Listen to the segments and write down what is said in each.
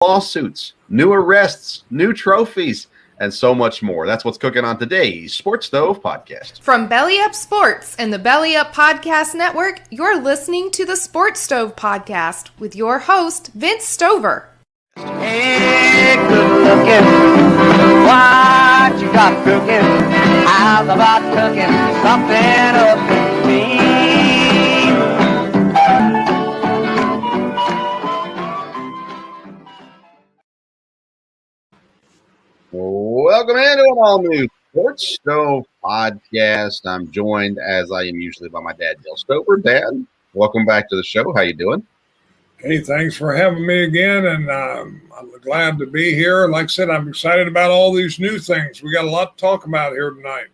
lawsuits, new arrests, new trophies, and so much more. That's what's cooking on today's Sports Stove Podcast. From Belly Up Sports and the Belly Up Podcast Network, you're listening to the Sports Stove Podcast with your host, Vince Stover. Hey, good looking, what you got cooking? How's about cooking something up in me? Welcome into an all-new Sports Stove Podcast. I'm joined, as I am usually, by my dad, Dale Stover. Dad, welcome back to the show. How you doing? Hey, thanks for having me again, and I'm glad to be here. Like I said, I'm excited about all these new things. We got a lot to talk about here tonight.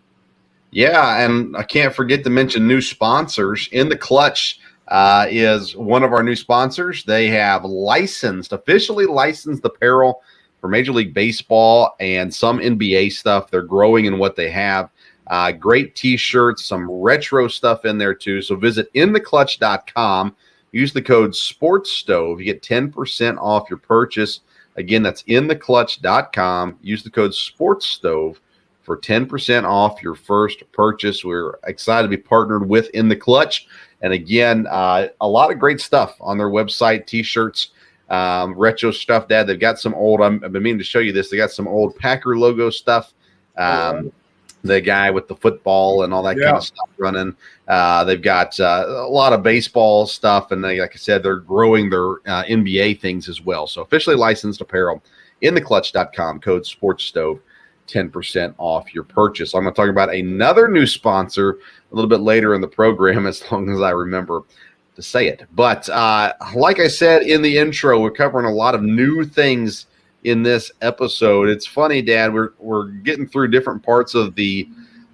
Yeah, and I can't forget to mention new sponsors. In the Clutch is one of our new sponsors. They have officially licensed apparel for Major League Baseball and some NBA stuff. They're growing in what they have. Great T-shirts, some retro stuff in there too. So visit intheclutch.com. Use the code SPORTSSTOVE. You get 10% off your purchase. Again, that's intheclutch.com. Use the code SPORTSSTOVE for 10% off your first purchase. We're excited to be partnered with In the Clutch. And again, a lot of great stuff on their website, T-shirts, retro stuff, Dad. They've got some old, I've been meaning to show you this. They got some old Packer logo stuff. The guy with the football and all that kind of stuff running. They've got a lot of baseball stuff, and like I said, they're growing their NBA things as well. So officially licensed apparel, intheclutch.com, code SPORTSSTOVE, 10% off your purchase. I'm going to talk about another new sponsor a little bit later in the program, as long as I remember to say it. But like I said in the intro, we're covering a lot of new things in this episode. It's funny, Dad, we're getting through different parts of the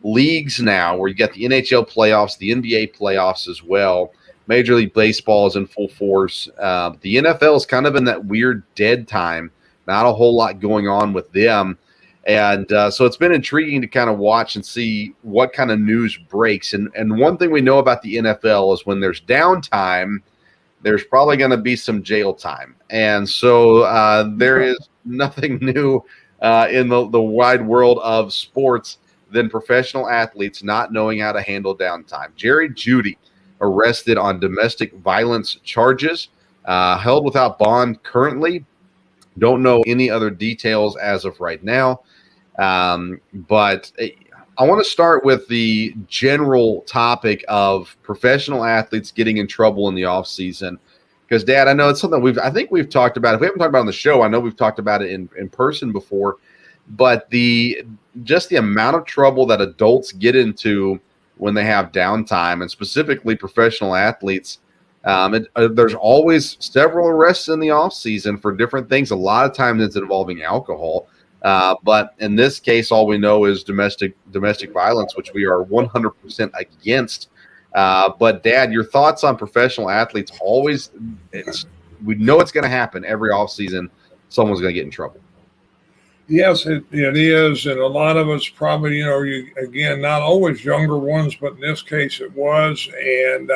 leagues now, where you got the NHL playoffs, the NBA playoffs as well. Major League Baseball is in full force. The NFL is kind of in that weird dead time. Not a whole lot going on with them. And so it's been intriguing to kind of watch and see what kind of news breaks. And one thing we know about the NFL is when there's downtime, there's probably going to be some jail time. And so there is nothing new in the wide world of sports than professional athletes not knowing how to handle downtime. Jerry Jeudy arrested on domestic violence charges, held without bond currently. Don't know any other details as of right now. But I want to start with the general topic of professional athletes getting in trouble in the offseason. Because, Dad, I know it's something I think we've talked about. If we haven't talked about it on the show, I know we've talked about it in person before. But just the amount of trouble that adults get into when they have downtime, and specifically professional athletes, there's always several arrests in the offseason for different things. A lot of times it's involving alcohol. But in this case, all we know is domestic violence, which we are 100% against. But Dad, your thoughts on professional athletes? We know it's going to happen every offseason. Someone's going to get in trouble. Yes, it is, and a lot of us probably, again, not always younger ones, but in this case it was. And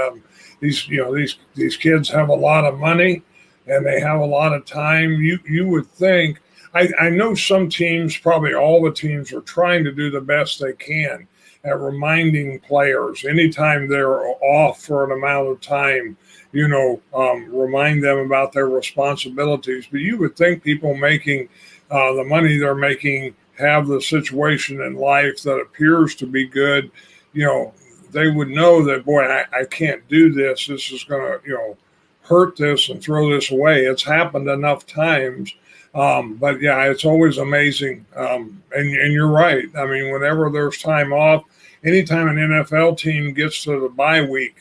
these kids have a lot of money, and they have a lot of time. You would think. I know some teams, probably all the teams, are trying to do the best they can at reminding players anytime they're off for an amount of time, remind them about their responsibilities. But you would think people making the money they're making have the situation in life that appears to be good. They would know that, boy, I can't do this. This is going to, hurt this and throw this away. It's happened enough times. But yeah, it's always amazing. And you're right. I mean, whenever there's time off, anytime an NFL team gets to the bye week,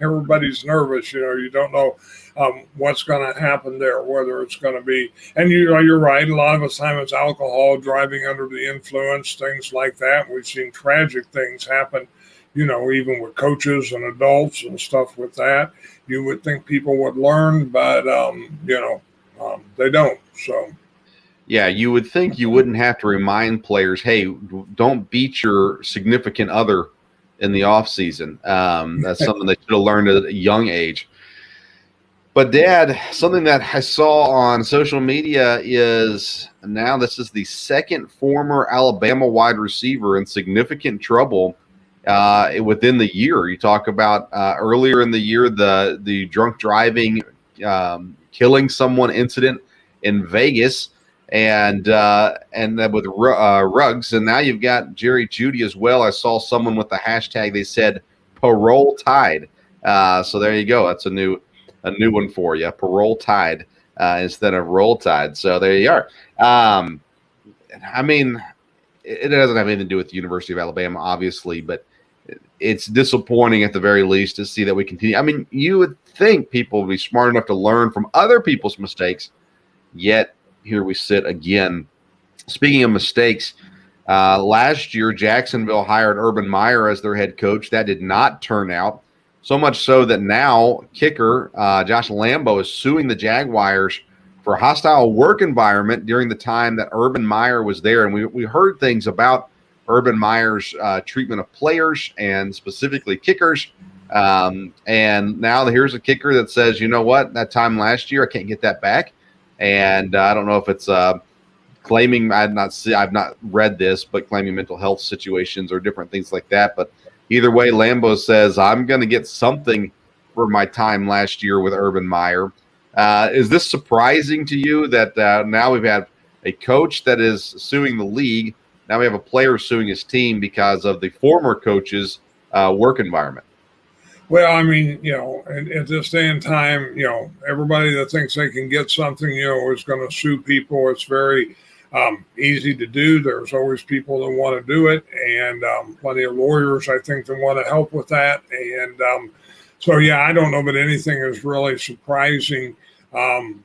everybody's nervous. You don't know what's going to happen there, whether it's going to be. And you're right. A lot of the time it's alcohol, driving under the influence, things like that. We've seen tragic things happen, even with coaches and adults and stuff with that. You would think people would learn, but they don't. So, yeah, you would think you wouldn't have to remind players, hey, don't beat your significant other in the off season. That's something they should have learned at a young age. But Dad, something that I saw on social media is now this is the second former Alabama wide receiver in significant trouble within the year. You talk about earlier in the year the drunk driving, killing someone incident in Vegas, and then with Ruggs, and now you've got Jerry Jeudy as well. I saw someone with the hashtag, they said parole tied. So there you go. That's a new one for you. Parole tied instead of roll tide. So there you are. I mean, it doesn't have anything to do with the University of Alabama, obviously, but it's disappointing at the very least to see that we continue. I mean, you would think people would be smart enough to learn from other people's mistakes, yet here we sit again. Speaking of mistakes, last year Jacksonville hired Urban Meyer as their head coach. That did not turn out. So much so that now kicker Josh Lambo is suing the Jaguars for a hostile work environment during the time that Urban Meyer was there. And we heard things about Urban Meyer's treatment of players and specifically kickers. And now here's a kicker that says, you know what, that time last year, I can't get that back. And I don't know if it's claiming, I've not read this, but claiming mental health situations or different things like that. But either way, Lambo says, I'm going to get something for my time last year with Urban Meyer. Is this surprising to you that now we've had a coach that is suing the league? Now we have a player suing his team because of the former coach's work environment? Well, I mean, at this day and time, everybody that thinks they can get something, is going to sue people. It's very easy to do. There's always people that want to do it, and plenty of lawyers, I think, that want to help with that. And so, yeah, I don't know that anything is really surprising from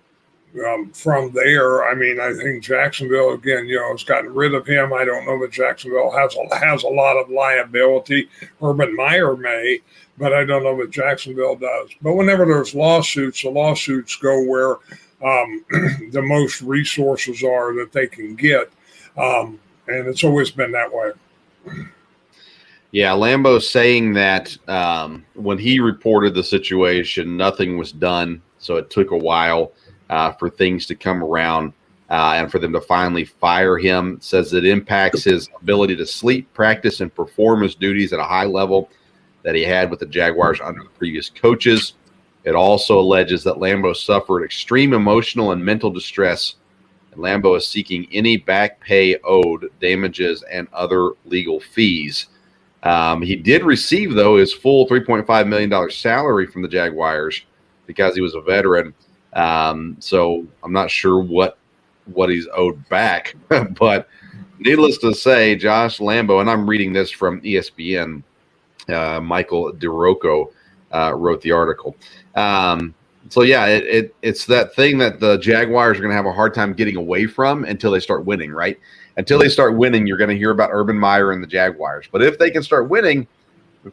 there. I mean, I think Jacksonville, again, has gotten rid of him. I don't know that Jacksonville has a lot of liability. Urban Meyer may, but I don't know that Jacksonville does. But whenever there's lawsuits, the lawsuits go where the most resources are that they can get. And it's always been that way. Yeah, Lambo saying that when he reported the situation, nothing was done. So it took a while for things to come around and for them to finally fire him. Says it impacts his ability to sleep, practice, and perform his duties at a high level that he had with the Jaguars under the previous coaches. It also alleges that Lambo suffered extreme emotional and mental distress, and Lambo is seeking any back pay owed, damages, and other legal fees. He did receive, though, his full $3.5 million salary from the Jaguars because he was a veteran. So I'm not sure what he's owed back. But needless to say, Josh Lambo, and I'm reading this from ESPN, Michael DeRocco wrote the article. So, yeah, it's that thing that the Jaguars are going to have a hard time getting away from until they start winning, right? Until they start winning, you're going to hear about Urban Meyer and the Jaguars. But if they can start winning,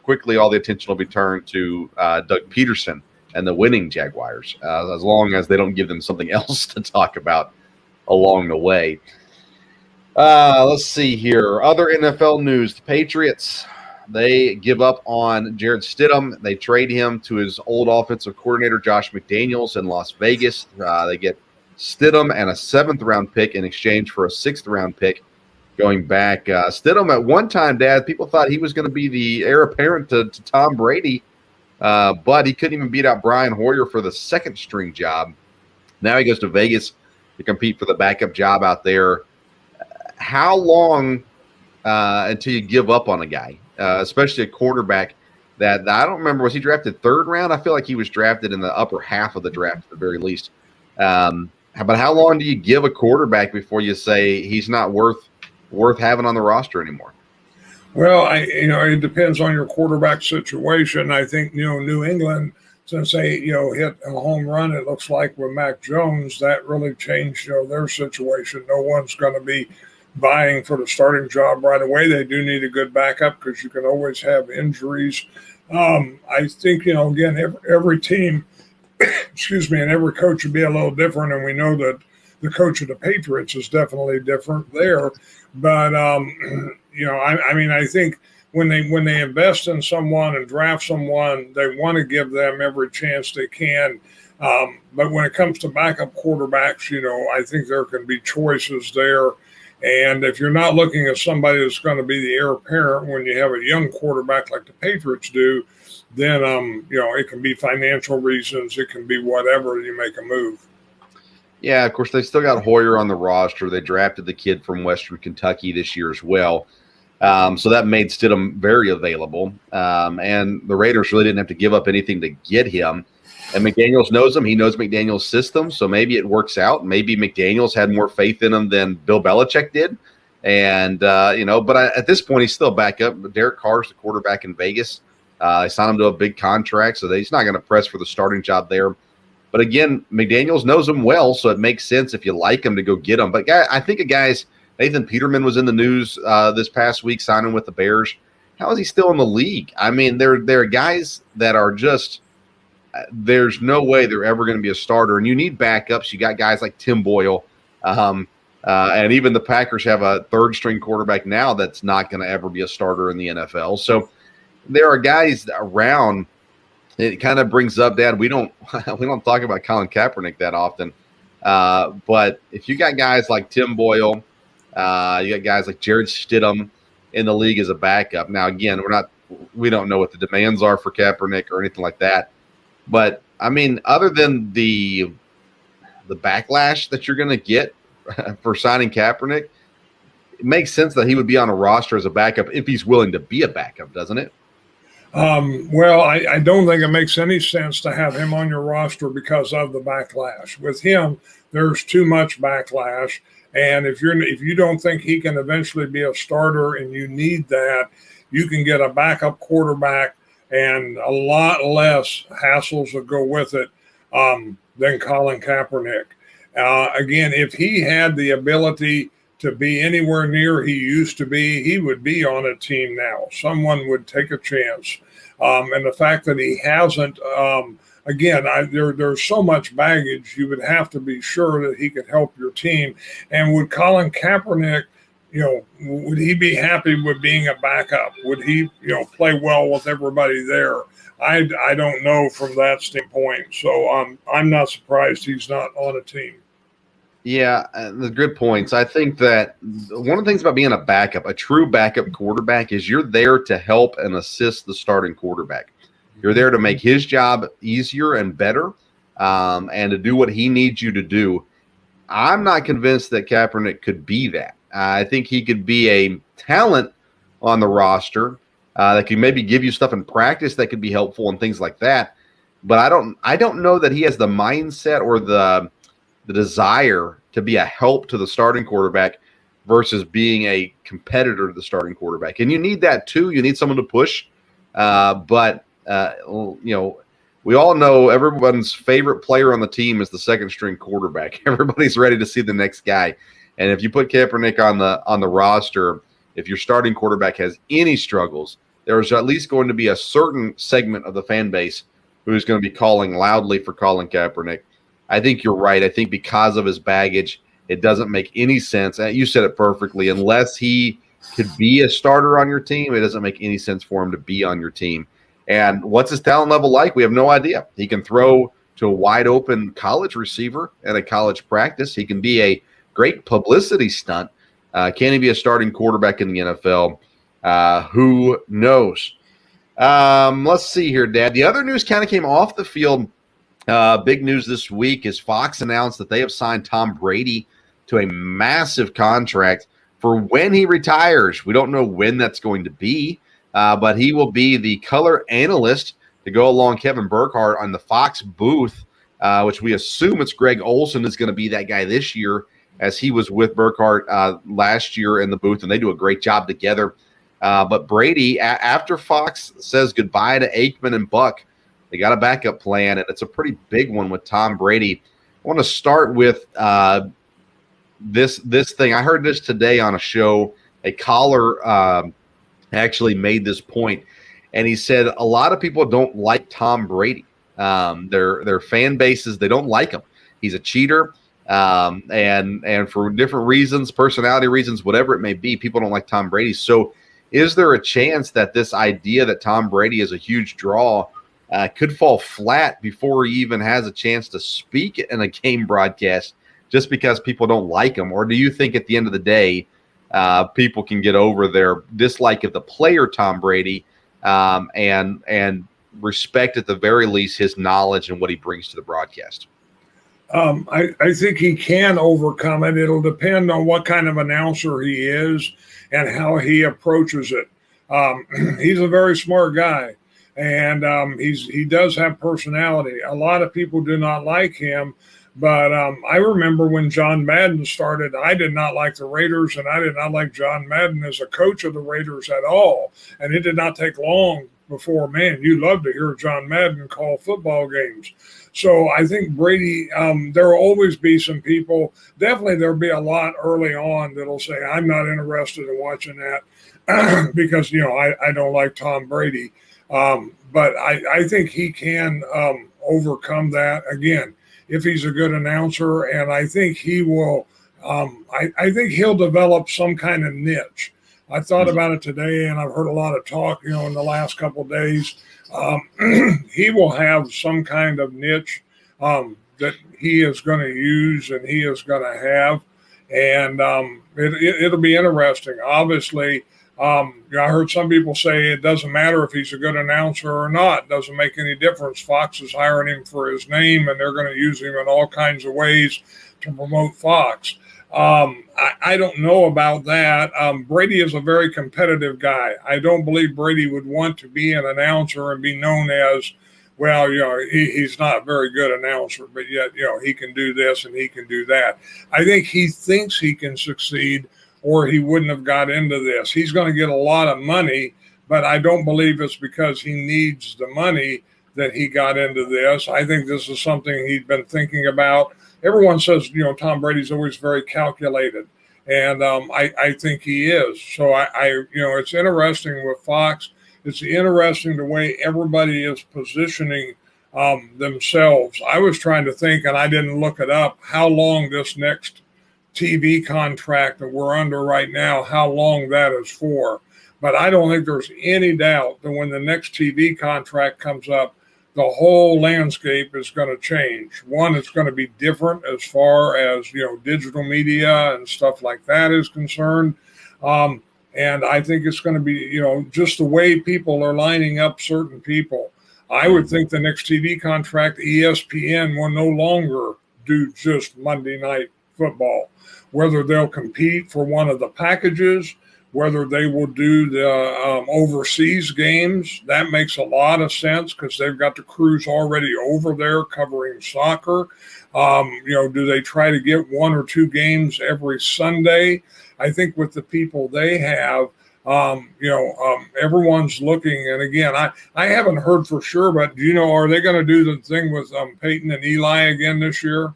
quickly all the attention will be turned to Doug Peterson and the winning Jaguars, as long as they don't give them something else to talk about along the way. Let's see here. Other NFL news. The Patriots, they give up on Jarrett Stidham. They trade him to his old offensive coordinator, Josh McDaniels, in Las Vegas. They get Stidham and a 7th-round pick in exchange for a 6th-round pick going back. Stidham, at one time, Dad, people thought he was going to be the heir apparent to Tom Brady, but he couldn't even beat out Brian Hoyer for the 2nd-string job. Now he goes to Vegas to compete for the backup job out there. How long until you give up on a guy, especially a quarterback that I don't remember, was he drafted 3rd round? I feel like he was drafted in the upper half of the draft at the very least. But how long do you give a quarterback before you say he's not worth having on the roster anymore? Well, it depends on your quarterback situation. I think, New England, since they, hit a home run, it looks like with Mac Jones, that really changed, their situation. No one's going to be vying for the starting job right away. They do need a good backup because you can always have injuries. I think, again, every team, excuse me, and every coach would be a little different. And we know that the coach of the Patriots is definitely different there. But, I think when they invest in someone and draft someone, they want to give them every chance they can But when it comes to backup quarterbacks, I think there can be choices there. And if you're not looking at somebody that's going to be the heir apparent when you have a young quarterback like the Patriots do, then, it can be financial reasons. It can be whatever you make a move. Yeah, of course, they still got Hoyer on the roster. They drafted the kid from Western Kentucky this year as well. So that made Stidham very available. And the Raiders really didn't have to give up anything to get him. And McDaniels knows him. He knows McDaniels' system. So maybe it works out. Maybe McDaniels had more faith in him than Bill Belichick did. And, but at this point, he's still back up. Derek Carr's the quarterback in Vegas. They signed him to a big contract, so he's not going to press for the starting job there. But again, McDaniels knows him well, so it makes sense if you like him to go get him. But I think Nathan Peterman was in the news this past week signing with the Bears. How is he still in the league? I mean, there are guys that are just there's no way they're ever going to be a starter, and you need backups. You got guys like Tim Boyle, and even the Packers have a third-string quarterback now that's not going to ever be a starter in the NFL. So there are guys around. It kind of brings up, Dad, we don't talk about Colin Kaepernick that often, but if you got guys like Tim Boyle, you got guys like Jared Stidham in the league as a backup. Now, again, we don't know what the demands are for Kaepernick or anything like that, but I mean, other than the backlash that you're going to get for signing Kaepernick, it makes sense that he would be on a roster as a backup if he's willing to be a backup, doesn't it? Well, I don't think it makes any sense to have him on your roster because of the backlash. With him, there's too much backlash, and if you don't think he can eventually be a starter and you need that, you can get a backup quarterback and a lot less hassles that go with it than Colin Kaepernick. Again, if he had the ability to be anywhere near he used to be, he would be on a team now. Someone would take a chance. And the fact that he hasn't, again, there's so much baggage, you would have to be sure that he could help your team. And would Colin Kaepernick, would he be happy with being a backup? Would he, play well with everybody there? I don't know from that standpoint. So I'm not surprised he's not on a team. Yeah, the good points. I think that one of the things about being a true backup quarterback is you're there to help and assist the starting quarterback. You're there to make his job easier and better and to do what he needs you to do. I'm not convinced that Kaepernick could be that. I think he could be a talent on the roster that could maybe give you stuff in practice that could be helpful and things like that. But I don't know that he has the mindset or the desire to be a help to the starting quarterback versus being a competitor to the starting quarterback. And you need that too. You need someone to push. But we all know everyone's favorite player on the team is the second string quarterback. Everybody's ready to see the next guy. And if you put Kaepernick on the roster, if your starting quarterback has any struggles, there's at least going to be a certain segment of the fan base who's going to be calling loudly for Colin Kaepernick. I think you're right. I think because of his baggage, it doesn't make any sense. You said it perfectly. Unless he could be a starter on your team, it doesn't make any sense for him to be on your team. And what's his talent level like? We have no idea. He can throw to a wide open college receiver at a college practice. He can be a great publicity stunt. Can he be a starting quarterback in the NFL? Who knows? Let's see here, Dad. The other news kind of came off the field. Big news this week is Fox announced that they have signed Tom Brady to a massive contract for when he retires. We don't know when that's going to be, but he will be the color analyst to go along Kevin Burkhardt on the Fox booth, which we assume it's Greg Olson is going to be that guy this year, as he was with Burkhardt last year in the booth, and they do a great job together. But Brady, after Fox says goodbye to Aikman and Buck, they got a backup plan, and it's a pretty big one with Tom Brady. I want to start with this thing. I heard this today on a show. A caller actually made this point, and he said a lot of people don't like Tom Brady. Their fan bases, they don't like him. He's a cheater, and for different reasons, personality reasons, whatever it may be, people don't like Tom Brady. So is there a chance that this idea that Tom Brady is a huge draw could fall flat before he even has a chance to speak in a game broadcast just because people don't like him? Or do you think at the end of the day, people can get over their dislike of the player Tom Brady and respect at the very least his knowledge and what he brings to the broadcast? I think he can overcome it. It'll depend on what kind of announcer he is and how he approaches it. He's a very smart guy, and he does have personality. A lot of people do not like him, but I remember when John Madden started, I did not like the Raiders, and I did not like John Madden as a coach of the Raiders at all. And it did not take long before, man, you love to hear John Madden call football games. So I think Brady, there will always be some people, definitely there'll be a lot early on that'll say, I'm not interested in watching that because, I don't like Tom Brady. But I think he can overcome that, again, if he's a good announcer. And I think he will, I think he'll develop some kind of niche. I thought about it today, and I've heard a lot of talk, in the last couple of days. He will have some kind of niche that he is going to use and he is going to have. And it'll be interesting. Obviously, I heard some people say it doesn't matter if he's a good announcer or not. It doesn't make any difference. Fox is hiring him for his name, and they're going to use him in all kinds of ways to promote Fox. I don't know about that. Brady is a very competitive guy. I don't believe Brady would want to be an announcer and be known as, well, he's not a very good announcer, but yet, he can do this and he can do that. I think he thinks he can succeed, or he wouldn't have got into this. He's going to get a lot of money, but I don't believe it's because he needs the money that he got into this. I think this is something he'd been thinking about. Everyone says, Tom Brady's always very calculated, and I think he is. So it's interesting with Fox. It's interesting the way everybody is positioning themselves. I was trying to think, and I didn't look it up, how long this next TV contract that we're under right now, how long that is for. But I don't think there's any doubt that when the next TV contract comes up, the whole landscape is going to change. One, it's going to be different as far as, digital media and stuff like that is concerned. And I think it's going to be, just the way people are lining up certain people. I would think the next TV contract, ESPN will no longer do just Monday Night Football. Whether they'll compete for one of the packages, whether they will do the overseas games, that makes a lot of sense because they've got the crews already over there covering soccer. Do they try to get one or two games every Sunday? I think with the people they have, everyone's looking. And again, I haven't heard for sure, but are they going to do the thing with Peyton and Eli again this year?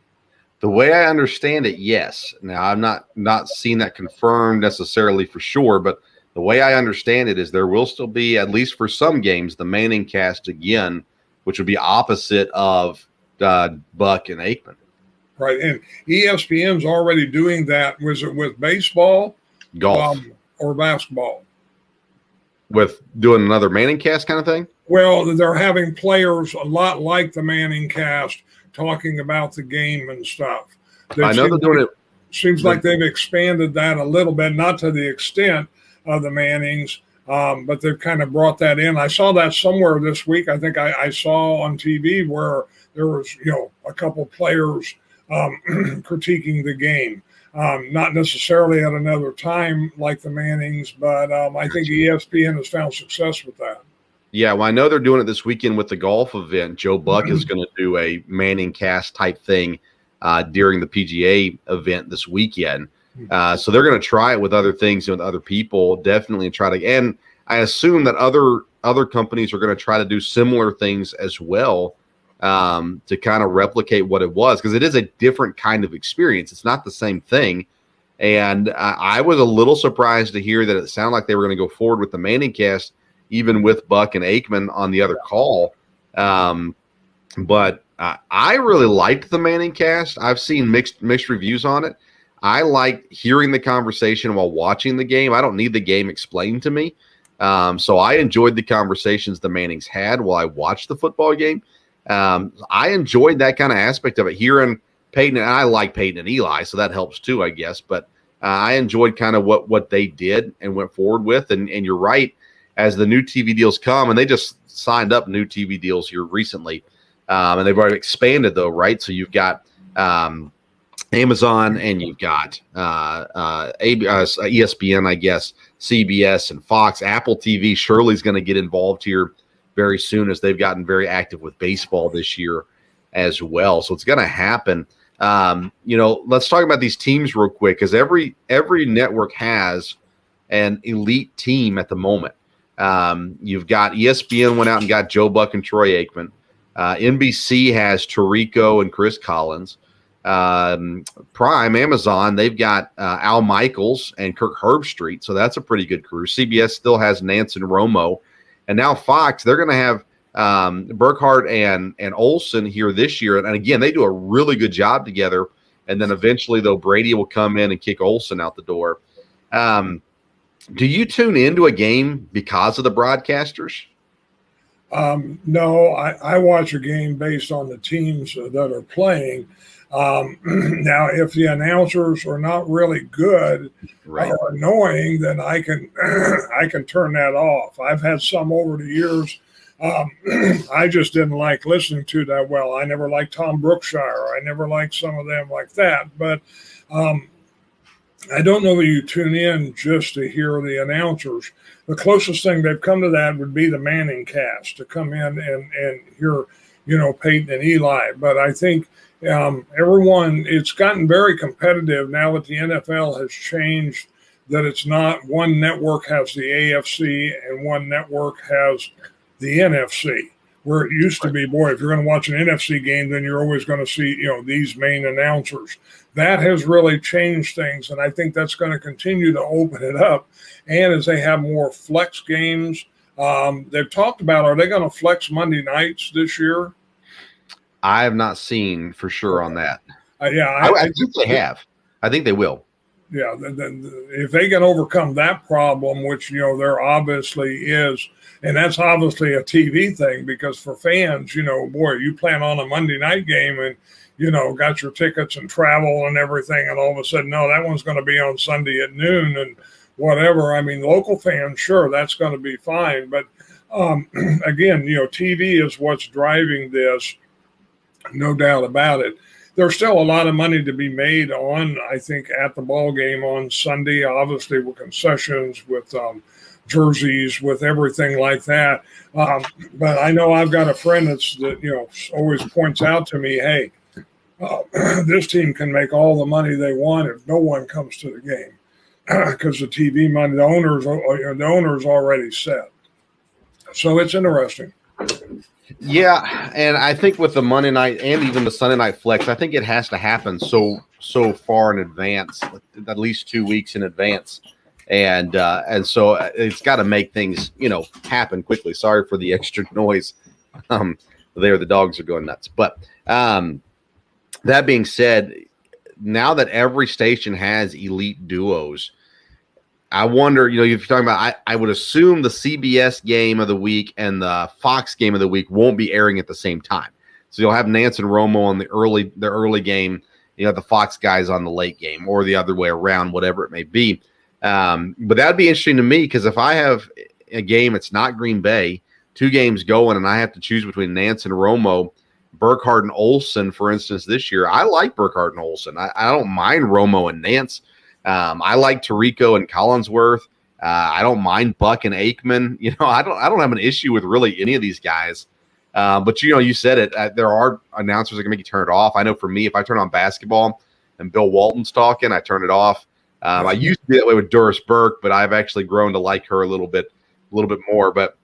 The way I understand it, yes. Now, I'm not seeing that confirmed necessarily for sure, but the way I understand it is there will still be, at least for some games, the Manning cast again, which would be opposite of Buck and Aikman. Right, and ESPN's already doing that. Was it with baseball, golf, or basketball? With doing another Manning cast kind of thing? Well, they're having players a lot like the Manning cast talking about the game and stuff. I know they're doing it. Seems like they've expanded that a little bit, not to the extent of the Mannings, but they've kind of brought that in. I saw that somewhere this week. I think I saw on TV where there was, a couple players critiquing the game. Not necessarily at another time like the Mannings, but I think ESPN has found success with that. Yeah, well, I know they're doing it this weekend with the golf event. Joe Buck is going to do a Manning cast type thing during the PGA event this weekend. So they're going to try it with other things and with other people, definitely try to. And I assume that other companies are going to try to do similar things as well to kind of replicate what it was, because it is a different kind of experience. It's not the same thing. And I was a little surprised to hear that it sounded like they were going to go forward with the Manning cast, even with Buck and Aikman on the other call. But I really liked the Manning cast. I've seen mixed reviews on it. I like hearing the conversation while watching the game. I don't need the game explained to me. So I enjoyed the conversations the Mannings had while I watched the football game. I enjoyed that kind of aspect of it. Hearing Peyton, and I like Peyton and Eli, so that helps too, I guess. But I enjoyed kind of what they did and went forward with. And you're right, as the new TV deals come, and they just signed up new TV deals here recently, and they've already expanded though, right? So you've got Amazon, and you've got ESPN, I guess, CBS and Fox. Apple TV surely is going to get involved here very soon, as they've gotten very active with baseball this year as well. So it's going to happen. Let's talk about these teams real quick, because every network has an elite team at the moment. You've got ESPN went out and got Joe Buck and Troy Aikman. NBC has Tirico and Chris Collins. Prime, Amazon, they've got Al Michaels and Kirk Herbstreit, so that's a pretty good crew. CBS still has Nance and Romo. And now Fox, they're going to have Burkhardt and Olsen here this year. And again, they do a really good job together. And then eventually, though, Brady will come in and kick Olsen out the door. Do you tune into a game because of the broadcasters? No, I watch a game based on the teams that are playing. Now, if the announcers are not really good or annoying, then I can turn that off. I've had some over the years. I just didn't like listening to that. Well, I never liked Tom Brookshire. I never liked some of them like that. But I don't know that you tune in just to hear the announcers. The closest thing they've come to that would be the Manning cast, to come in and hear, Peyton and Eli. But I think it's gotten very competitive now that the NFL has changed, that it's not one network has the AFC and one network has the NFC, where it used to be, boy, if you're going to watch an NFC game, then you're always going to see, these main announcers. That has really changed things, and I think that's going to continue to open it up. And as they have more flex games, they've talked about, are they going to flex Monday nights this year? I have not seen for sure on that. I think they have. I think they will. Yeah, if they can overcome that problem, which, there obviously is, and that's obviously a TV thing, because for fans, boy, you plan on a Monday night game and, got your tickets and travel and everything, and all of a sudden, no, that one's going to be on Sunday at noon and whatever. I mean, local fans, sure, that's going to be fine. But again, TV is what's driving this, no doubt about it. There's still a lot of money to be made on, I think, at the ball game on Sunday, obviously with concessions, with jerseys, with everything like that. But I know I've got a friend that always points out to me, hey, this team can make all the money they want if no one comes to the game, because the TV money, the owner's already set. So it's interesting. Yeah, and I think with the Monday night and even the Sunday night flex, I think it has to happen so far in advance, at least 2 weeks in advance, and so it's got to make things happen quickly. Sorry for the extra noise. There, the dogs are going nuts. But that being said, now that every station has elite duos, I wonder, if you're talking about, I would assume the CBS game of the week and the Fox game of the week won't be airing at the same time. So you'll have Nance and Romo on the early game, the Fox guys on the late game, or the other way around, whatever it may be. But that'd be interesting to me, because if I have a game, it's not Green Bay, 2 games going, and I have to choose between Nance and Romo, Burkhardt and Olsen, for instance, this year, I like Burkhardt and Olsen. I don't mind Romo and Nance. I like Tirico and Collinsworth. I don't mind Buck and Aikman. I don't have an issue with really any of these guys. But you said it. There are announcers that can make you turn it off. I know for me, if I turn on basketball and Bill Walton's talking, I turn it off. I used to be that way with Doris Burke, but I've actually grown to like her a little bit more. But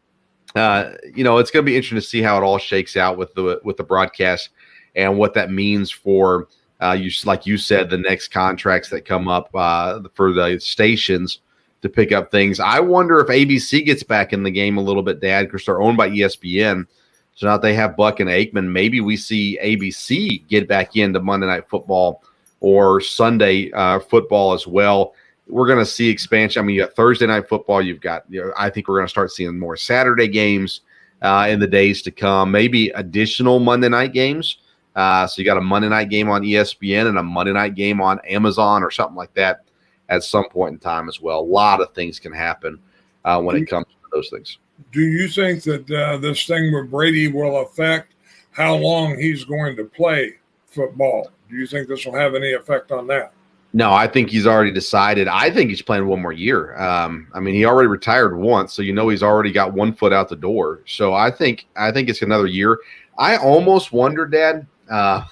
it's going to be interesting to see how it all shakes out with the broadcast and what that means for. Like you said, the next contracts that come up for the stations to pick up things. I wonder if ABC gets back in the game a little bit, Dad, because they're owned by ESPN. So now that they have Buck and Aikman, maybe we see ABC get back into Monday Night Football or Sunday football as well. we're going to see expansion. I mean, you got Thursday night football. You've got, I think we're going to start seeing more Saturday games in the days to come, maybe additional Monday night games. So you got a Monday night game on ESPN and a Monday night game on Amazon or something like that at some point in time as well. A lot of things can happen when it comes to those things. Do you think that this thing with Brady will affect how long he's going to play football? Do you think this will have any effect on that? No, I think he's already decided. I think he's playing one more year. I mean, he already retired once, so he's already got 1 foot out the door. So I think it's another year. I almost wonder, Dad. I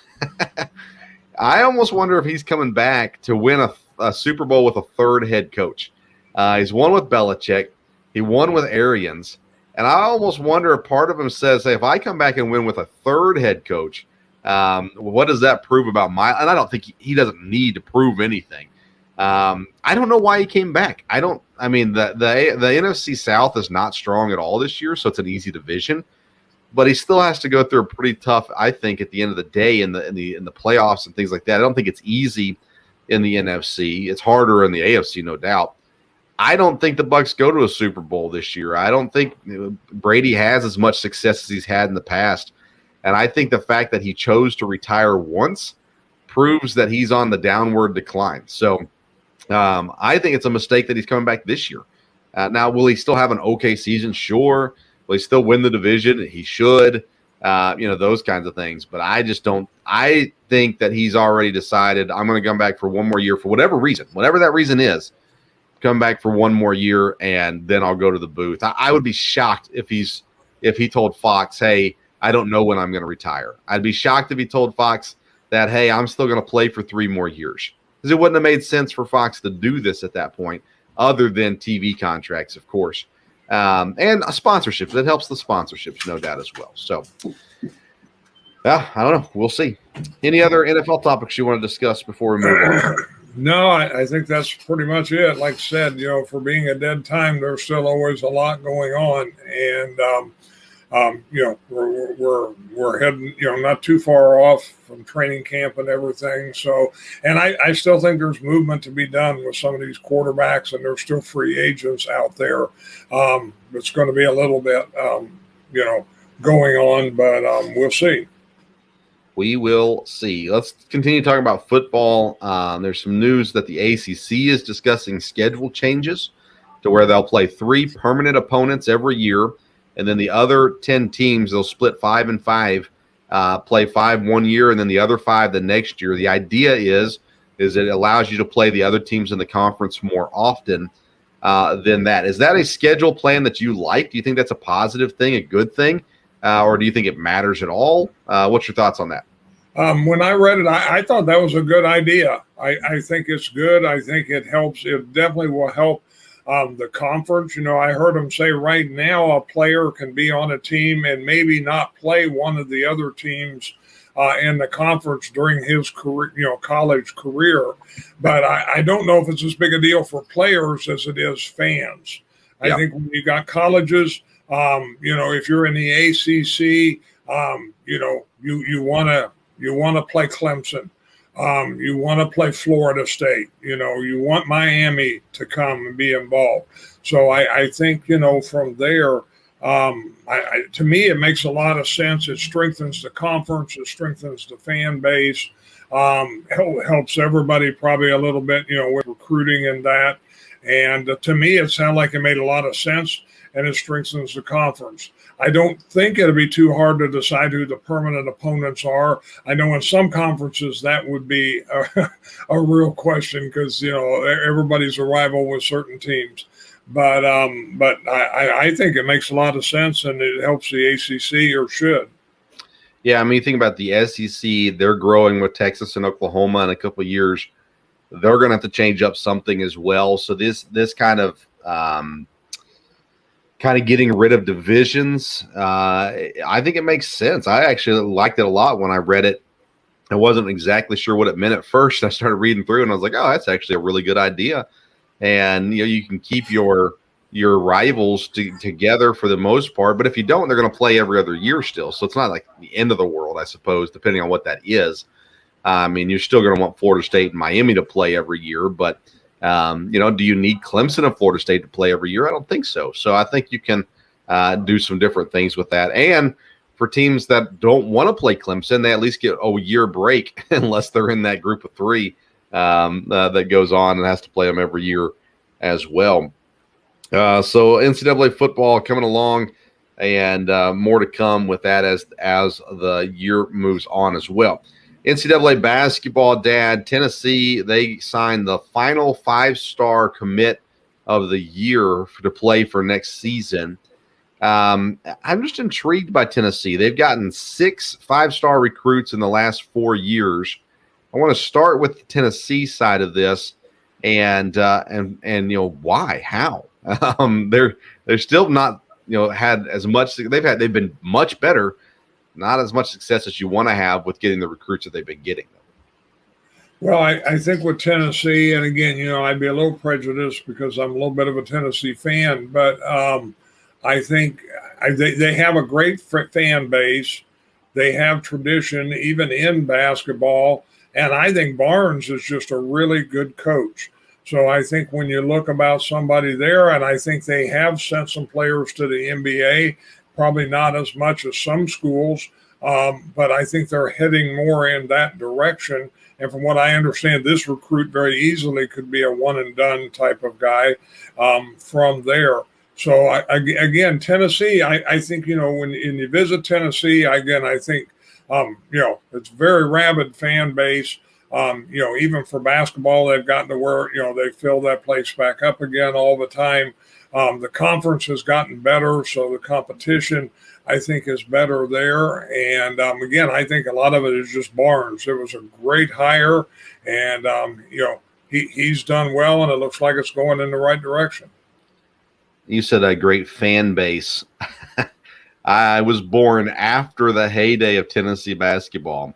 almost wonder if he's coming back to win a Super Bowl with a third head coach. He's won with Belichick. He won with Arians. And I almost wonder if part of him says, hey, if I come back and win with a third head coach, what does that prove about and I don't think he doesn't need to prove anything. I don't know why he came back. The NFC South is not strong at all this year, so it's an easy division. But he still has to go through a pretty tough, I think, at the end of the day in the playoffs and things like that. I don't think it's easy in the NFC. It's harder in the AFC, no doubt. I don't think the Bucs go to a Super Bowl this year. I don't think Brady has as much success as he's had in the past. And I think the fact that he chose to retire once proves that he's on the downward decline. So I think it's a mistake that he's coming back this year. Now, will he still have an okay season? Sure. Will he still win the division? He should. Those kinds of things. But I just don't. I think that he's already decided I'm going to come back for one more year for whatever reason, whatever that reason is. Come back for one more year, and then I'll go to the booth. I would be shocked if he told Fox, hey, I don't know when I'm going to retire. I'd be shocked if he told Fox that, hey, I'm still going to play for 3 more years. Because it wouldn't have made sense for Fox to do this at that point, other than TV contracts, of course. And sponsorships. That helps the sponsorships, no doubt, as well. So, I don't know. We'll see. Any other NFL topics you want to discuss before we move on? No, I think that's pretty much it. Like I said, for being a dead time, there's still always a lot going on. And, we're heading, not too far off from training camp and everything. So, and I still think there's movement to be done with some of these quarterbacks, and there's still free agents out there. It's going to be a little bit, going on, but we'll see. We will see. Let's continue talking about football. There's some news that the ACC is discussing schedule changes to where they'll play 3 permanent opponents every year. And then the other 10 teams, they'll split 5 and 5, play 5 one year, and then the other 5 the next year. The idea is it allows you to play the other teams in the conference more often than that. Is that a schedule plan that you like? Do you think that's a positive thing, a good thing? Or do you think it matters at all? What's your thoughts on that? When I read it, I thought that was a good idea. I think it's good. I think it helps. It definitely will help the conference. I heard them say right now a player can be on a team and maybe not play one of the other teams in the conference during his career, college career. But I don't know if it's as big a deal for players as it is fans. I think when you got colleges, if you're in the ACC, you want to play Clemson. You want to play Florida State. You want Miami to come and be involved. So I think, from there, to me, it makes a lot of sense. It strengthens the conference. It strengthens the fan base. Helps everybody probably a little bit, with recruiting and that. And to me, it sounded like it made a lot of sense, and it strengthens the conference. I don't think it'll be too hard to decide who the permanent opponents are. I know in some conferences that would be a real question because, everybody's a rival with certain teams. But I think it makes a lot of sense, and it helps the ACC, or should. Yeah, you think about the SEC, they're growing with Texas and Oklahoma in a couple of years. They're going to have to change up something as well. So this kind of getting rid of divisions, I think it makes sense. I actually liked it a lot when I read it. I wasn't exactly sure what it meant at first. I started reading through, and I was like, oh, that's actually a really good idea. And, you can keep your rivals together for the most part. But if you don't, they're going to play every other year still. So it's not like the end of the world, I suppose, depending on what that is. You're still going to want Florida State and Miami to play every year, but Do you need Clemson and Florida State to play every year? I don't think so. So I think you can do some different things with that. And for teams that don't want to play Clemson, they at least get a year break unless they're in that group of three that goes on and has to play them every year as well. So NCAA football coming along, and more to come with that as the year moves on as well. NCAA basketball, Dad, Tennessee, they signed the final 5-star commit of the year to play for next season. I'm just intrigued by Tennessee. They've gotten 6 5-star recruits in the last 4 years. I want to start with the Tennessee side of this, and why, how? They're still not had as much. They've been much better, not as much success as you want to have with getting the recruits that they've been getting. Well, I think with Tennessee, and again, I'd be a little prejudiced because I'm a little bit of a Tennessee fan, but I think they have a great fan base. They have tradition even in basketball. And I think Barnes is just a really good coach. So I think when you look about somebody there, and I think they have sent some players to the NBA, probably not as much as some schools, but I think they're heading more in that direction. And from what I understand, this recruit very easily could be a one-and-done type of guy from there. So, again, Tennessee, I think, when you visit Tennessee, again, I think, it's very rabid fan base. Even for basketball, they've gotten to where, they fill that place back up again all the time. The conference has gotten better, so the competition, I think, is better there. And, again, I think a lot of it is just Barnes. It was a great hire, and, he's done well, and it looks like it's going in the right direction. You said a great fan base. I was born after the heyday of Tennessee basketball.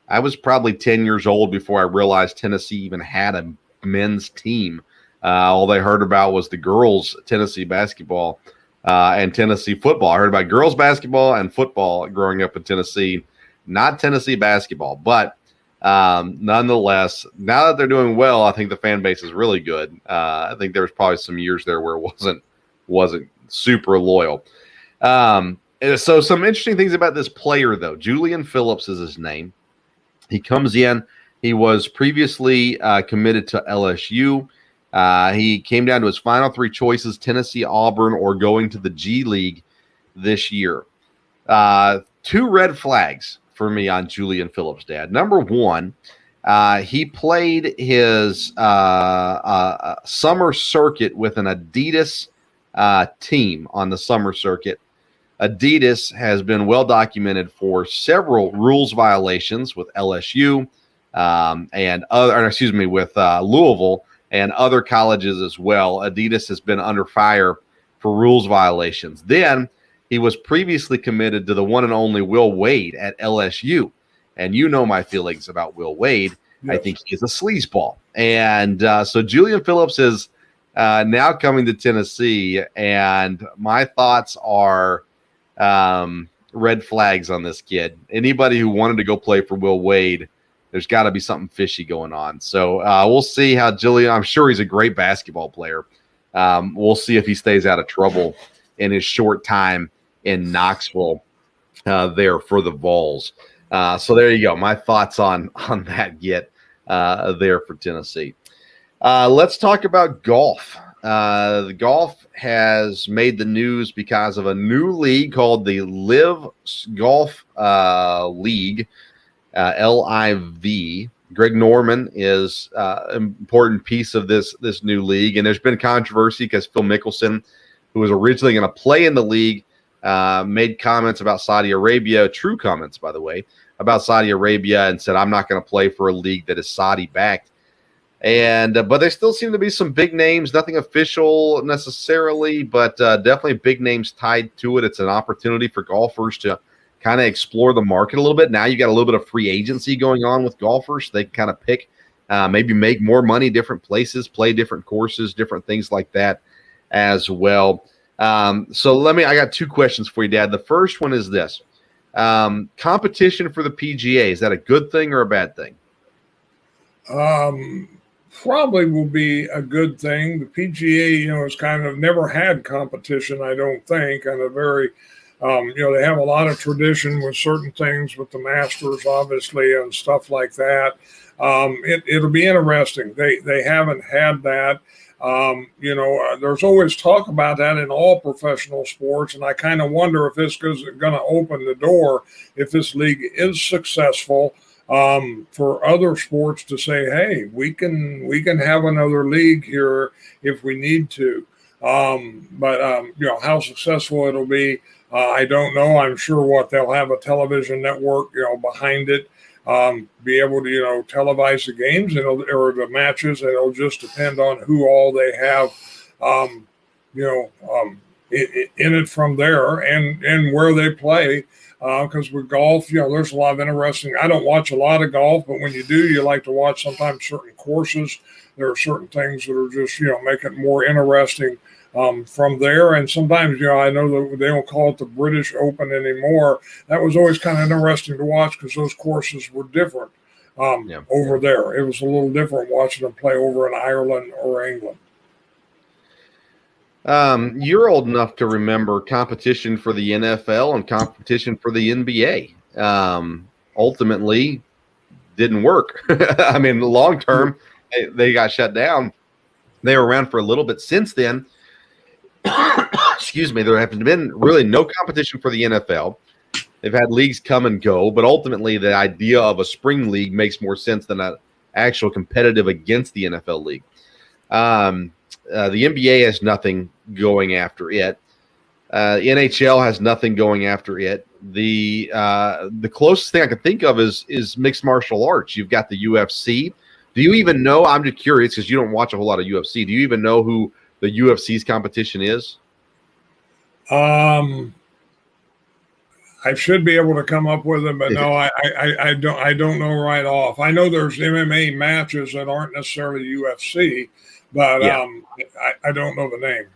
I was probably 10 years old before I realized Tennessee even had a men's team. All they heard about was the girls' Tennessee basketball and Tennessee football. I heard about girls' basketball and football growing up in Tennessee, not Tennessee basketball. But nonetheless, now that they're doing well, I think the fan base is really good. I think there was probably some years there where it wasn't super loyal. So some interesting things about this player, though. Julian Phillips is his name. He comes in. He was previously committed to LSU. He came down to his final 3 choices: Tennessee, Auburn, or going to the G League this year. 2 red flags for me on Julian Phillips, Dad. Number one, he played his summer circuit with an Adidas team on the summer circuit. Adidas has been well documented for several rules violations with LSU with Louisville and other colleges as well. Adidas has been under fire for rules violations. Then he was previously committed to the one and only Will Wade at LSU. And you know my feelings about Will Wade. Yes. I think he is a sleazeball. And so Julian Phillips is now coming to Tennessee, and my thoughts are red flags on this kid. Anybody who wanted to go play for Will Wade, there's got to be something fishy going on. So we'll see how Julian, I'm sure he's a great basketball player. We'll see if he stays out of trouble in his short time in Knoxville there for the Vols. So there you go. My thoughts on that get there for Tennessee. Let's talk about golf. The golf has made the news because of a new league called the Live Golf League, LIV. Greg Norman is an important piece of this new league, and there's been controversy because Phil Mickelson, who was originally going to play in the league, made comments about Saudi Arabia, true comments, by the way, about Saudi Arabia, and said, I'm not going to play for a league that is Saudi-backed. And but there still seem to be some big names, nothing official necessarily, but definitely big names tied to it. It's an opportunity for golfers to kind of explore the market a little bit. Now you got a little bit of free agency going on with golfers. They can kind of pick, maybe make more money different places, play different courses, different things like that as well. So I got 2 questions for you, Dad. The first one is this. Competition for the PGA, is that a good thing or a bad thing? probably will be a good thing. The PGA, has kind of never had competition, I don't think, and a very, they have a lot of tradition with certain things with the Masters, obviously, and stuff like that. It'll be interesting. They haven't had that. There's always talk about that in all professional sports, and I kind of wonder if this is going to open the door, if this league is successful, for other sports to say, hey, we can have another league here if we need to. But how successful it'll be, I don't know. I'm sure they'll have a television network, behind it, be able to, televise the games or the matches, and it'll just depend on who all they have, in it from there and where they play. Because with golf, there's a lot of interesting. I don't watch a lot of golf, but when you do, you like to watch sometimes certain courses. There are certain things that are just, make it more interesting from there. And sometimes, I know that they don't call it the British Open anymore. That was always kind of interesting to watch because those courses were different over there. It was a little different watching them play over in Ireland or England. You're old enough to remember competition for the NFL and competition for the NBA. Ultimately, didn't work. I mean, long term, they got shut down. They were around for a little bit since then. Excuse me. There has been really no competition for the NFL. They've had leagues come and go, but ultimately, the idea of a spring league makes more sense than an actual competitive against the NFL league. The NBA has nothing going after it. NHL has nothing going after it. The closest thing I can think of is mixed martial arts. You've got the UFC. Do you even know? I'm just curious because you don't watch a whole lot of UFC. Do you even know who the UFC's competition is? I should be able to come up with it, but no, I don't know right off. I know there's MMA matches that aren't necessarily UFC, but I don't know the name.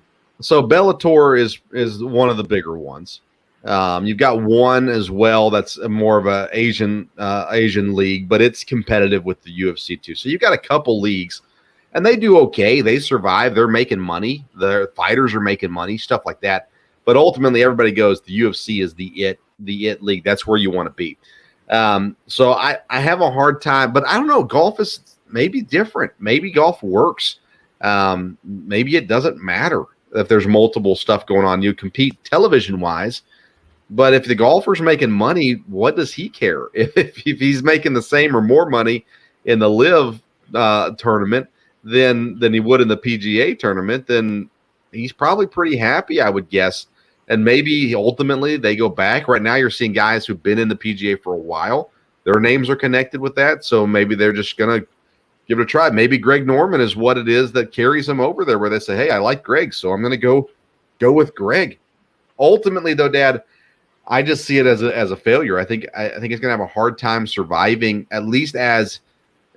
So Bellator is one of the bigger ones. You've got one as well that's more of a Asian league, but it's competitive with the UFC too. So you've got a couple leagues, and they do okay. They survive. They're making money. The fighters are making money, stuff like that. But ultimately, everybody goes, the UFC is the it league. That's where you want to be. So I have a hard time, but I don't know. Golf is maybe different. Maybe golf works. Maybe it doesn't matter if there's multiple stuff going on. You compete television-wise, but if the golfer's making money, what does he care? If he's making the same or more money in the live tournament than he would in the PGA tournament, then he's probably pretty happy, I would guess. And maybe ultimately they go back. Right now you're seeing guys who've been in the PGA for a while. Their names are connected with that, so maybe they're just going to give it a try. Maybe Greg Norman is what it is that carries them over there, where they say, hey, I like Greg, so I'm going to go with Greg. Ultimately, though, Dad, I just see it as a failure. I think it's going to have a hard time surviving, at least as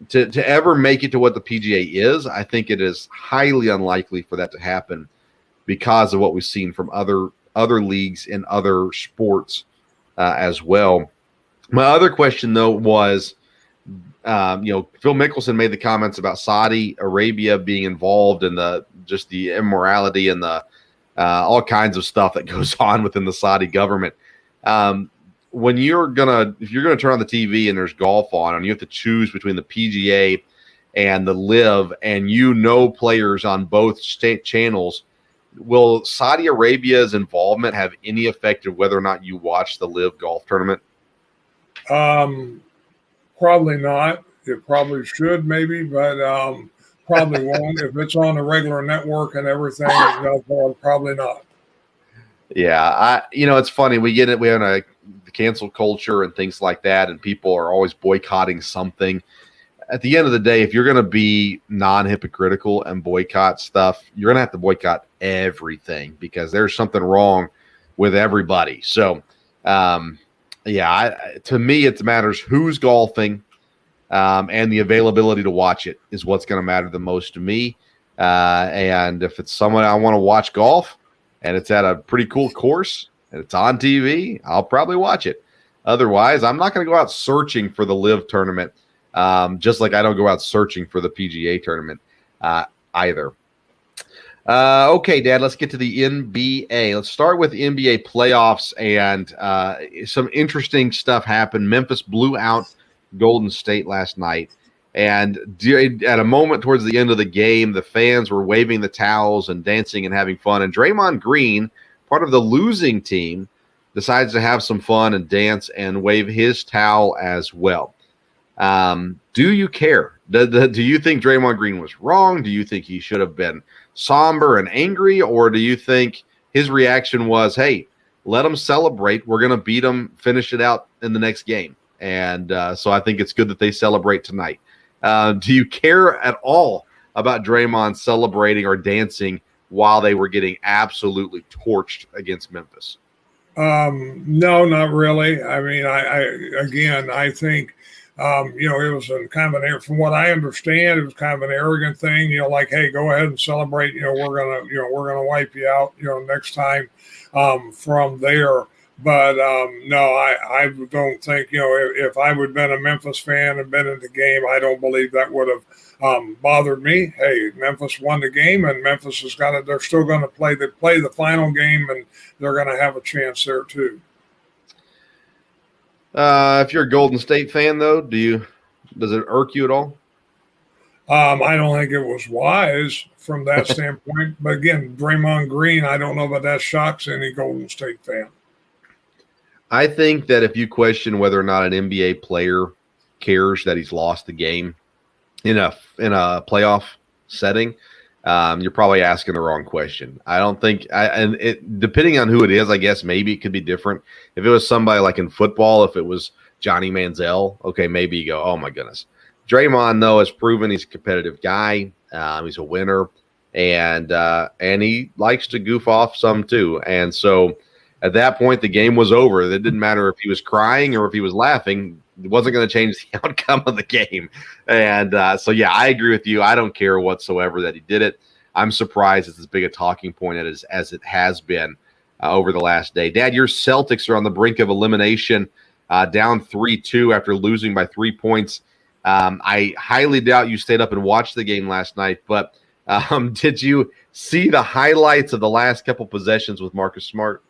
to ever make it to what the PGA is. I think it is highly unlikely for that to happen because of what we've seen from other leagues in other sports as well. My other question, though, was, Phil Mickelson made the comments about Saudi Arabia being involved in the immorality and the all kinds of stuff that goes on within the Saudi government. If you're gonna turn on the TV and there's golf on, and you have to choose between the PGA and the Live, and players on both state channels, will Saudi Arabia's involvement have any effect on whether or not you watch the Live golf tournament? Probably not. It probably should, maybe, but probably won't. If it's on a regular network and everything, probably not. Yeah, it's funny. We get it. We have a cancel culture and things like that, and people are always boycotting something. At the end of the day, if you're going to be non-hypocritical and boycott stuff, you're going to have to boycott everything because there's something wrong with everybody. So, to me, it matters who's golfing, and the availability to watch it is what's going to matter the most to me. And if it's someone I want to watch golf and it's at a pretty cool course and it's on TV, I'll probably watch it. Otherwise, I'm not going to go out searching for the Live tournament Just like I don't go out searching for the PGA tournament either. Okay, Dad, let's get to the NBA. Let's start with NBA playoffs, and some interesting stuff happened. Memphis blew out Golden State last night, and at a moment towards the end of the game, the fans were waving the towels and dancing and having fun, and Draymond Green, part of the losing team, decides to have some fun and dance and wave his towel as well. Do you care? Do you think Draymond Green was wrong? Do you think he should have been somber and angry? Or do you think his reaction was, hey, let them celebrate. We're going to beat them, finish it out in the next game. And so I think it's good that they celebrate tonight. Do you care at all about Draymond celebrating or dancing while they were getting absolutely torched against Memphis? No, not really. I mean, I think, it was a kind of from what I understand, it was kind of an arrogant thing, like, hey, go ahead and celebrate. We're going to wipe you out, next time from there. But no, I don't think, if I would have been a Memphis fan and been in the game, I don't believe that would have bothered me. Hey, Memphis won the game, and Memphis they're still going to play the final game, and they're going to have a chance there too. If you're a Golden State fan, though, does it irk you at all? I don't think it was wise from that standpoint. But again, Draymond Green, I don't know about that shocks any Golden State fan. I think that if you question whether or not an NBA player cares that he's lost the game in a playoff setting, you're probably asking the wrong question. I don't think, depending on who it is, I guess maybe it could be different. If it was somebody like in football, if it was Johnny Manziel, okay, maybe you go, oh my goodness. Draymond, though, has proven he's a competitive guy. He's a winner, and he likes to goof off some too. And so at that point, the game was over. It didn't matter if he was crying or if he was laughing. It wasn't going to change the outcome of the game. And so, yeah, I agree with you. I don't care whatsoever that he did it. I'm surprised it's as big a talking point as it has been over the last day. Dad, your Celtics are on the brink of elimination, down 3-2 after losing by 3 points. I highly doubt you stayed up and watched the game last night, but did you see the highlights of the last couple possessions with Marcus Smart?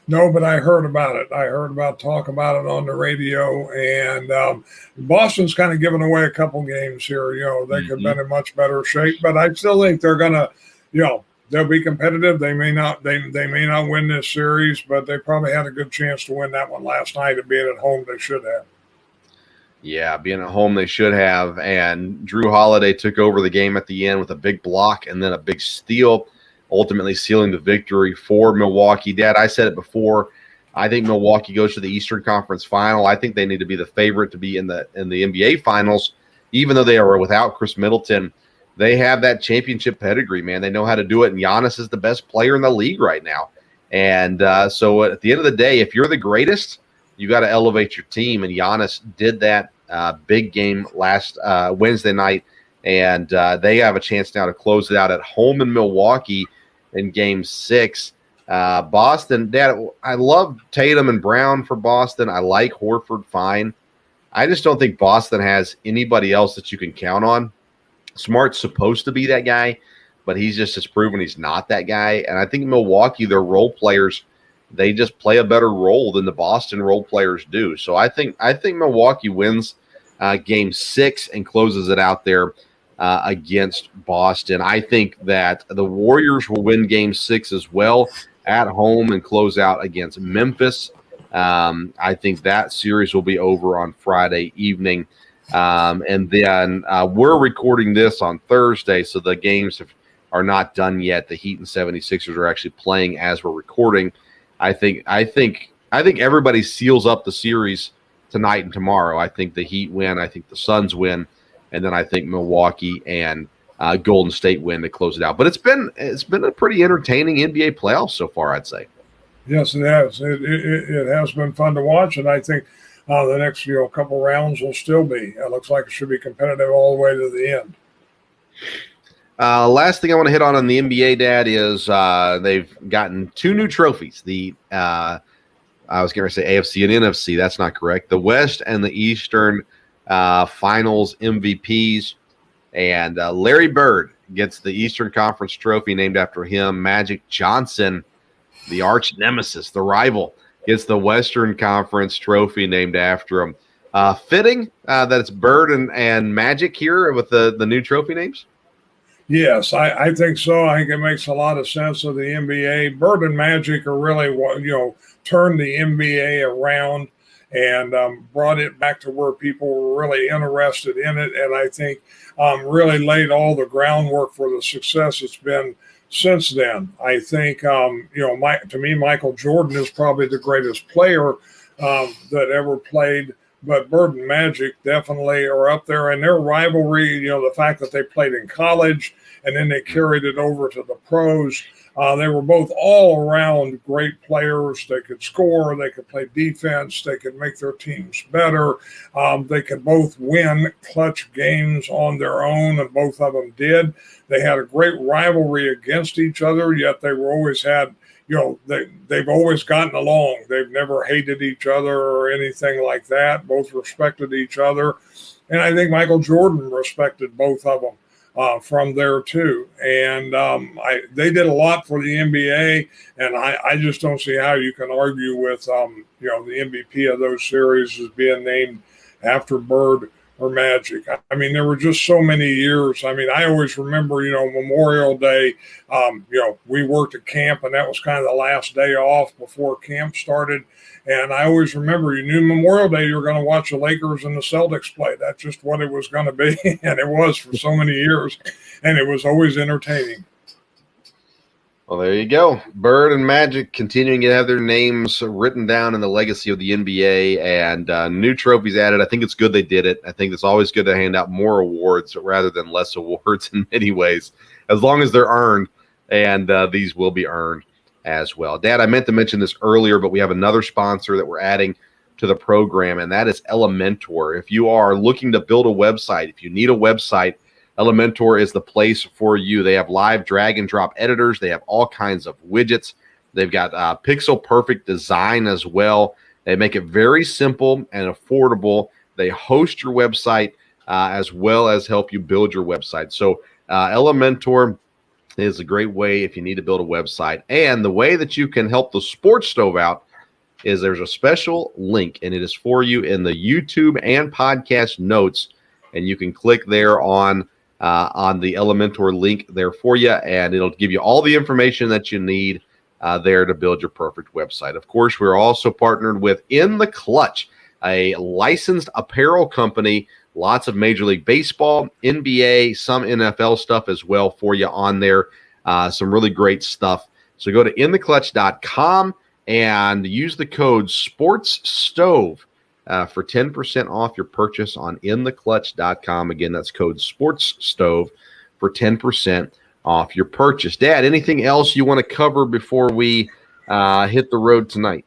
No, but I heard about it. I heard talk about it on the radio, and Boston's kind of given away a couple games here. They could have been in much better shape, but I still think they're gonna, they'll be competitive. They may not win this series, but they probably had a good chance to win that one last night. And being at home, they should have. Yeah, being at home, they should have. And Drew Holiday took over the game at the end with a big block and then a big steal, ultimately sealing the victory for Milwaukee. Dad, I said it before. I think Milwaukee goes to the Eastern Conference Final. I think they need to be the favorite to be in the NBA Finals, even though they are without Chris Middleton. They have that championship pedigree, man. They know how to do it, and Giannis is the best player in the league right now. And so at the end of the day, if you're the greatest, you got to elevate your team, and Giannis did that big game last Wednesday night, and they have a chance now to close it out at home in Milwaukee in Game 6. Boston, Dad, I love Tatum and Brown for Boston. I like Horford fine. I just don't think Boston has anybody else that you can count on. Smart's supposed to be that guy, but he's just has proven he's not that guy. And I think Milwaukee, their role players, they just play a better role than the Boston role players do. So I think Milwaukee wins Game 6 and closes it out there against Boston. I think that the Warriors will win Game 6 as well at home and close out against Memphis. I think that series will be over on Friday evening. And then we're recording this on Thursday, so the games are not done yet. The Heat and 76ers are actually playing as we're recording. I think everybody seals up the series tonight and tomorrow. I think the Heat win. I think the Suns win. And then I think Milwaukee and Golden State win to close it out. But it's been a pretty entertaining NBA playoffs so far, I'd say. Yes, it has. It has been fun to watch, and I think the next couple rounds will still be. It looks like it should be competitive all the way to the end. Last thing I want to hit on the NBA, Dad, is they've gotten 2 new trophies. I was going to say AFC and NFC. That's not correct. The West and the Eastern finals MVPs. And Larry Bird gets the Eastern Conference trophy named after him. Magic Johnson, the arch nemesis, the rival, gets the Western Conference trophy named after him. Fitting that it's Bird and Magic here with the new trophy names? Yes, I think so. I think it makes a lot of sense of the NBA. Bird and Magic are really what, turned the NBA around and brought it back to where people were really interested in it. And I think really laid all the groundwork for the success it's been since then. I think, to me, Michael Jordan is probably the greatest player that ever played. But Bird and Magic definitely are up there. And their rivalry, the fact that they played in college and then they carried it over to the pros. They were both all around great players. They could score, they could play defense, they could make their teams better. They could both win clutch games on their own, and both of them did. They had a great rivalry against each other, yet they were always had, they've always gotten along. They've never hated each other or anything like that. Both respected each other. And I think Michael Jordan respected both of them. From there too, and they did a lot for the NBA, and I just don't see how you can argue with the MVP of those series as being named after Bird or Magic. I mean, there were just so many years. I mean, I always remember Memorial Day. We worked at camp, and that was kind of the last day off before camp started. And I always remember, you knew Memorial Day, you were going to watch the Lakers and the Celtics play. That's just what it was going to be. And it was for so many years. And it was always entertaining. Well, there you go. Bird and Magic continuing to have their names written down in the legacy of the NBA, and new trophies added. I think it's good they did it. I think it's always good to hand out more awards rather than less awards in many ways, as long as they're earned, and these will be earned as well. Dad, I meant to mention this earlier, but we have another sponsor that we're adding to the program, and that is Elementor. If you are looking to build a website, if you need a website, Elementor is the place for you. They have live drag and drop editors. They have all kinds of widgets. They've got pixel perfect design as well. They make it very simple and affordable. They host your website as well as help you build your website. So Elementor is a great way if you need to build a website. And the way that you can help the Sports Stove out is there's a special link, and it is for you in the YouTube and podcast notes. And you can click there on the Elementor link there for you, and it'll give you all the information that you need there to build your perfect website. Of course, we're also partnered with In the Clutch, a licensed apparel company. Lots of Major League Baseball, NBA, some NFL stuff as well for you on there. Some really great stuff. So go to intheclutch.com and use the code SPORTSSTOVE for 10% off your purchase on intheclutch.com. Again, that's code SPORTSSTOVE for 10% off your purchase. Dad, anything else you want to cover before we hit the road tonight?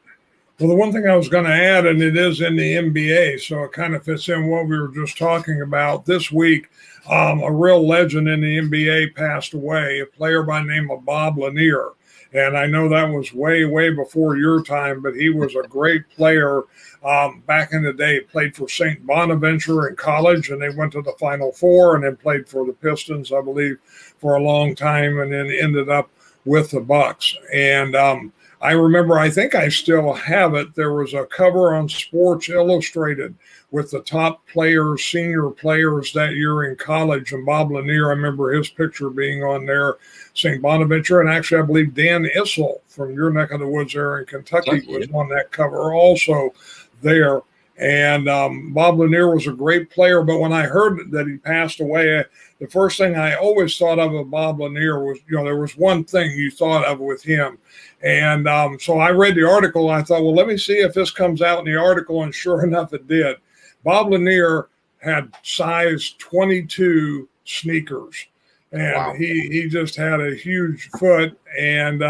Well, the one thing I was going to add, and it is in the NBA, so it kind of fits in what we were just talking about. This week, a real legend in the NBA passed away, a player by the name of Bob Lanier. And I know that was way, way before your time, but he was a great player back in the day. He played for St. Bonaventure in college, and they went to the Final Four, and then played for the Pistons, I believe, for a long time, and then ended up with the Bucks. And I remember, I think I still have it, there was a cover on Sports Illustrated with the top players, senior players that year in college. And Bob Lanier, I remember his picture being on there, St. Bonaventure. And actually, I believe Dan Issel from your neck of the woods there in Kentucky was on that cover also there. And Bob Lanier was a great player. But when I heard that he passed away, the first thing I always thought of Bob Lanier was, there was one thing you thought of with him. And so I read the article, and I thought, well, let me see if this comes out in the article. And sure enough, it did. Bob Lanier had size 22 sneakers. And wow. He just had a huge foot, and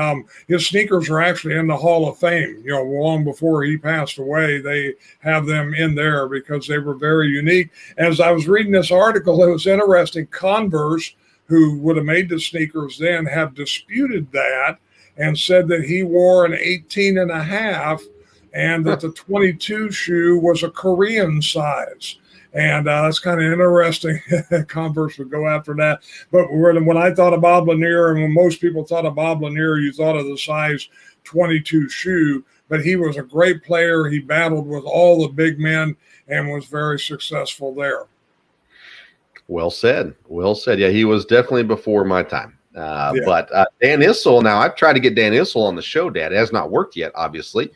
his sneakers are actually in the Hall of Fame. Long before he passed away, they have them in there because they were very unique. As I was reading this article, it was interesting. Converse, who would have made the sneakers then, have disputed that and said that he wore an 18 and a half, and that the 22 shoe was a Korean size. And that's kind of interesting. Converse would go after that. But when I thought of Bob Lanier, and when most people thought of Bob Lanier, you thought of the size 22 shoe. But he was a great player. He battled with all the big men and was very successful there. Well said. Well said. Yeah, he was definitely before my time. Yeah. But Dan Issel, now I've tried to get Dan Issel on the show, Dad. It has not worked yet, obviously.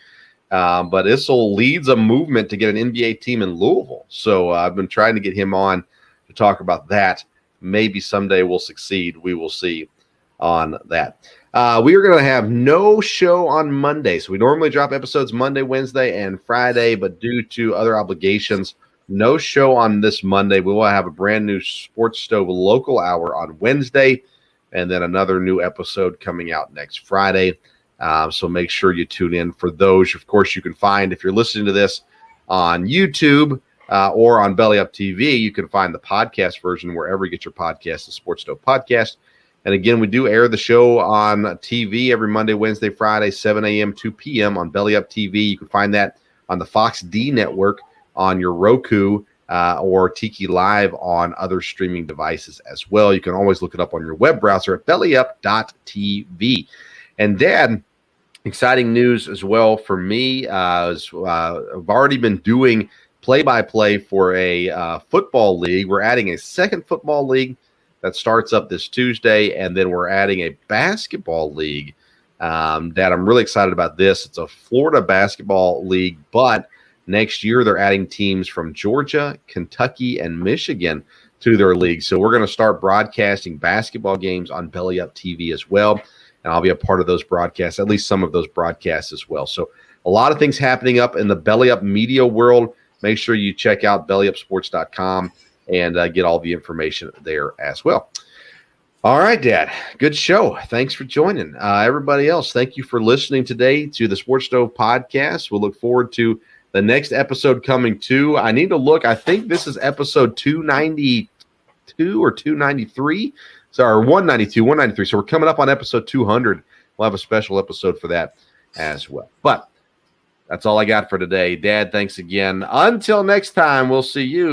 But Issel leads a movement to get an NBA team in Louisville. So I've been trying to get him on to talk about that. Maybe someday we'll succeed. We will see on that. We are going to have no show on Monday. So we normally drop episodes Monday, Wednesday, and Friday. But due to other obligations, no show on this Monday. We will have a brand new Sports Stove local hour on Wednesday. And then another new episode coming out next Friday. So make sure you tune in for those. Of course, you can find, if you're listening to this on YouTube or on Belly Up TV, you can find the podcast version wherever you get your podcast, the Sports Stove Podcast. And again, we do air the show on TV every Monday, Wednesday, Friday, 7 a.m., 2 p.m. on Belly Up TV. You can find that on the FOXD network on your Roku or Tiki Live on other streaming devices as well. You can always look it up on your web browser at bellyup.tv. And Dad, exciting news as well for me. I've already been doing play-by-play for a football league. We're adding a second football league that starts up this Tuesday, and then we're adding a basketball league. Dad, I'm really excited about this. It's a Florida basketball league, but next year they're adding teams from Georgia, Kentucky, and Michigan to their league. So we're going to start broadcasting basketball games on Belly Up TV as well. And I'll be a part of those broadcasts, at least some of those broadcasts as well. So a lot of things happening up in the Belly Up media world. Make sure you check out bellyupsports.com and get all the information there as well. All right, Dad. Good show. Thanks for joining. Everybody else, thank you for listening today to the Sports Stove Podcast. We'll look forward to the next episode coming too. I need to look. I think this is episode 292 or 293. Sorry, 192, 193. So we're coming up on episode 200. We'll have a special episode for that as well. But that's all I got for today. Dad, thanks again. Until next time, we'll see you